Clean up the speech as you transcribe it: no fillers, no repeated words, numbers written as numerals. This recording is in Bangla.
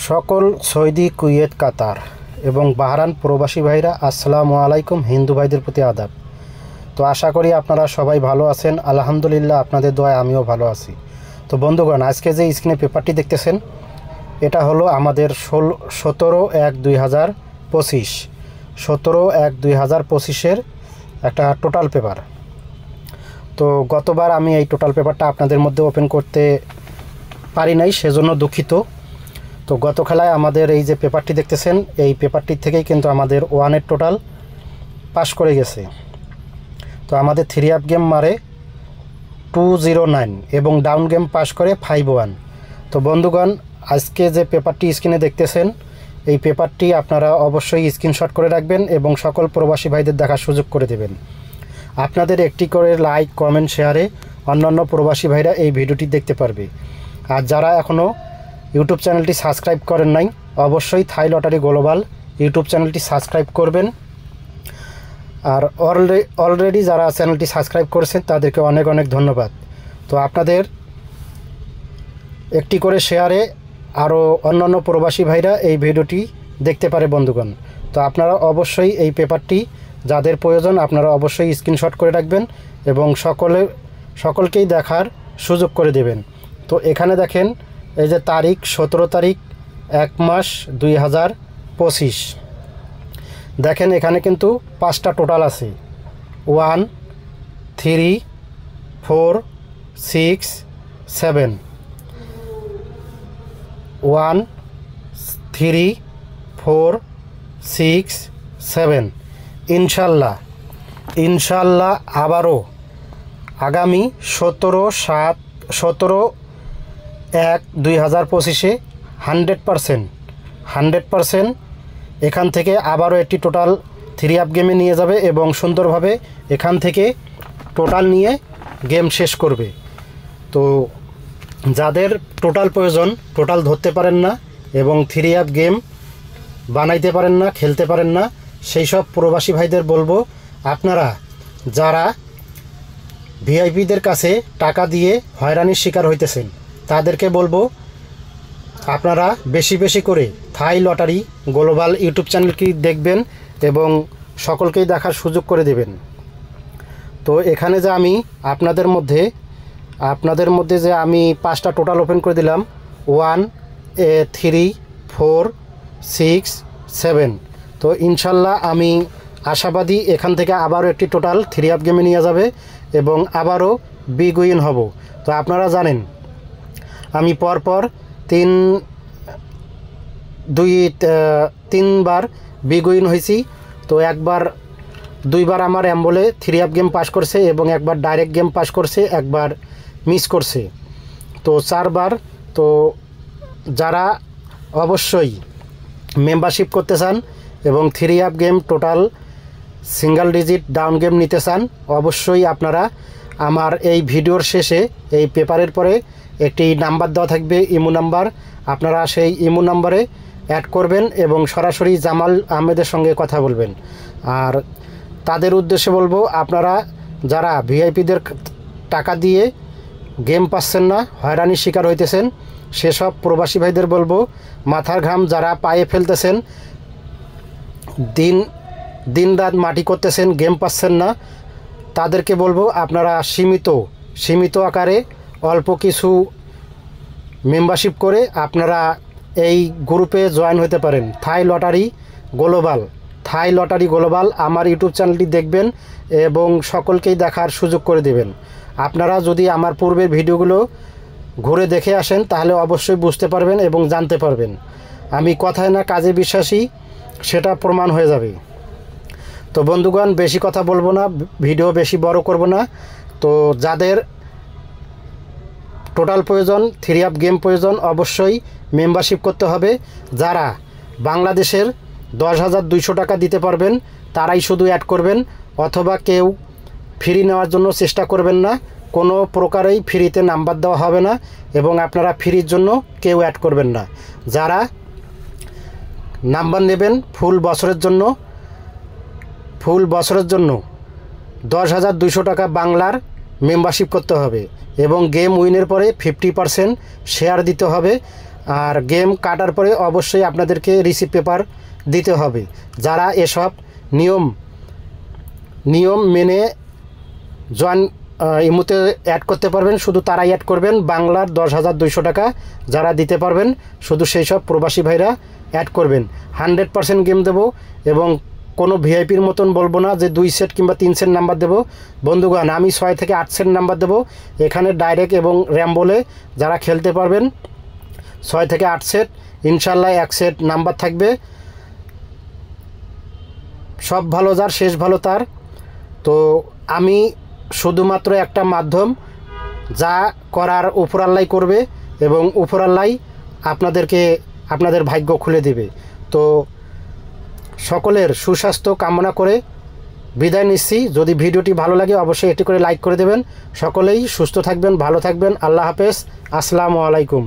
সকল সৌদি, কুয়েত, কাতার এবং বাহরাইন প্রবাসী ভাইরা আসসালামু আলাইকুম। হিন্দু ভাইদের প্রতি আদাব। তো আশা করি আপনারা সবাই ভালো আছেন। আলহামদুলিল্লাহ, আপনাদের দোয়ায় আমিও ভালো আছি। তো বন্ধুগণ, আজকে যে স্ক্রিনে পেপারটি দেখতেছেন, এটা হলো আমাদের 17/1/2025 17/1/2025-এর একটা টোটাল পেপার। তো গতবার আমি এই টোটাল পেপারটা আপনাদের মধ্যে ওপেন করতে পারি নাই, সেজন্য দুঃখিত। তো গত খেলায় আমাদের এই যে পেপারটি দেখতেছেন, এই পেপারটির থেকেই কিন্তু আমাদের ওয়ানের টোটাল পাস করে গেছে। তো আমাদের 3 আপ গেম মারে 209 এবং ডাউন গেম পাস করে 51। তো বন্ধুগণ, আজকে যে পেপারটি স্ক্রিনে দেখতেছেন, এই পেপারটি আপনারা অবশ্যই স্ক্রিনশট করে রাখবেন এবং সকল প্রবাসী ভাইদের দেখার সুযোগ করে দেবেন। আপনাদের একটি করে লাইক, কমেন্ট, শেয়ারে অন্যান্য প্রবাসী ভাইরা এই ভিডিওটি দেখতে পারবে। আর যারা এখনও ইউটিউব চ্যানেলটি সাবস্ক্রাইব করেন নাই, অবশ্যই থাই লটারি গ্লোবাল ইউটিউব চ্যানেলটি সাবস্ক্রাইব করবেন। আর অলরেডি যারা চ্যানেলটি সাবস্ক্রাইব করেছেন তাদেরকে অনেক অনেক ধন্যবাদ। তো আপনাদের একটি করে শেয়ারে আরও অন্যান্য প্রবাসী ভাইরা এই ভিডিওটি দেখতে পারে বন্ধুগণ। তো আপনারা অবশ্যই এই পেপারটি যাদের প্রয়োজন আপনারা অবশ্যই স্ক্রিনশট করে রাখবেন এবং সকলকেই দেখার সুযোগ করে দেবেন। তো এখানে দেখেন, এই যে তারিখ 17 তারিখ 1 মাস 2025। দেখেন এখানে কিন্তু 5টা টোটাল আছে, 1 3 4 6 7 1 3 4 6 7। ইনশাল্লাহ আবারও আগামী 17/1/2025-এ 100% এখান থেকে আবারও একটি টোটাল 3 আপ গেমে নিয়ে যাবে এবং সুন্দরভাবে এখান থেকে টোটাল নিয়ে গেম শেষ করবে। তো যাদের টোটাল প্রয়োজন, টোটাল ধরতে পারেন না এবং 3 আপ গেম বানাইতে পারেন না, খেলতে পারেন না, সেই সব প্রবাসী ভাইদের বলবো, আপনারা যারা ভিআইপিদের কাছে টাকা দিয়ে হয়রানির শিকার হইতেছেন তাদেরকে বলবো, আপনারা বেশি বেশি করে থাই লটারি গ্লোবাল ইউটিউব চ্যানেলটি দেখবেন এবং সকলকেই দেখার সুযোগ করে দেবেন। তো এখানে যে আমি আপনাদের মধ্যে যে আমি 5টা টোটাল ওপেন করে দিলাম, 1 3 4 6 7। তো ইনশাল্লাহ আমি আশাবাদী এখান থেকে আবারও একটি টোটাল 3 আপ গেমে নিয়ে যাবে এবং আবারও বিগ উইন হব। তো আপনারা জানেন আমি পরপর 3বার বিগ উইন হয়েছি। তো দুইবার আমার অ্যাম্বলে 3 আপ গেম পাস করছে এবং একবার ডাইরেক্ট গেম পাস করছে, একবার মিস করছে। তো 4বার। তো যারা অবশ্যই মেম্বারশিপ করতে চান এবং 3 up game total single digit down game নিতে চান, অবশ্যই আপনারা আমার এই ভিডিওর শেষে এই পেপারের পরে একটি নাম্বার দেওয়া থাকবে, ইমো নাম্বার। আপনারা সেই ইমো নাম্বারে অ্যাড করবেন এবং সরাসরি জামাল আহমেদের সঙ্গে কথা বলবেন। আর তাদের উদ্দেশ্যে বলবো, আপনারা যারা ভিআইপিদের টাকা দিয়ে গেম পাচ্ছেন না, হয়রানির শিকার হইতেছেন, সেসব প্রবাসী ভাইদের বলবো, মাথার ঘাম যারা পায়ে ফেলতেছেন, দিন রাত মাটি করতেছেন, গেম পাচ্ছেন না, তাদেরকে বলবো আপনারা সীমিত আকারে অল্প কিছু মেম্বারশিপ করে আপনারা এই গ্রুপে জয়েন হতে পারেন। থাই লটারি গ্লোবাল আমার ইউটিউব চ্যানেলটি দেখবেন এবং সকলকেই দেখার সুযোগ করে দেবেন। আপনারা যদি আমার পূর্বের ভিডিওগুলো ঘুরে দেখে আসেন তাহলে অবশ্যই বুঝতে পারবেন এবং জানতে পারবেন। আমি কথায় না কাজে বিশ্বাসী, সেটা প্রমাণ হয়ে যাবে। তো বন্ধুগণ, বেশি কথা বলবো না, ভিডিও বেশি বড় করব না। তো যাদের টোটাল প্রয়োজন, 3 আপ গেম প্রয়োজন, অবশ্যই মেম্বারশিপ করতে হবে। যারা বাংলাদেশের 10,200 টাকা দিতে পারবেন তারাই শুধু অ্যাড করবেন, অথবা কেউ ফ্রি নেওয়ার জন্য চেষ্টা করবেন না। কোনো প্রকারেই ফ্রিতে নাম্বার দেওয়া হবে না এবং আপনারা ফ্রির জন্য কেউ অ্যাড করবেন না। যারা নাম্বার নেবেন ফুল বছরের জন্য 10,200 টাকা বাংলার মেম্বারশিপ করতে হবে এবং গেম উইনের পরে 50% শেয়ার দিতে হবে। আর গেম কাটার পরে অবশ্যই আপনাদেরকে রিসিভ পেপার দিতে হবে। যারা এসব নিয়ম মেনে জয়েন ইমুতে অ্যাড করতে পারবেন, শুধু তারাই অ্যাড করবেন। বাংলার 10,200 টাকা যারা দিতে পারবেন শুধু সেই সব প্রবাসী ভাইরা অ্যাড করবেন। 100% গেম দেবো এবং কোনো ভিআইপির মতন বলবো না যে 2 সেট কিংবা 3 সেট নাম্বার দেবো। বন্ধুগণ, আমি 6 থেকে 8 সেট নাম্বার দেবো। এখানে ডাইরেক্ট এবং র্যাম বলে যারা খেলতে পারবেন 6 থেকে 8 সেট, ইনশাল্লাহ 1 সেট নাম্বার থাকবে। সব ভালো যার শেষ ভালো তার। তো আমি শুধুমাত্র একটা মাধ্যম, যা করার উপরাল্লাই করবে এবং উপরাল্লাই আপনাদেরকে আপনাদের ভাগ্য খুলে দেবে। তো সকলের সুস্বাস্থ্য কামনা করে বিদায় নিচ্ছি। যদি ভিডিওটি ভালো লাগে অবশ্যই এটি করে লাইক করে দেবেন। সকলেই সুস্থ থাকবেন, ভালো থাকবেন। আল্লাহ হাফেজ, আসসালামু আলাইকুম।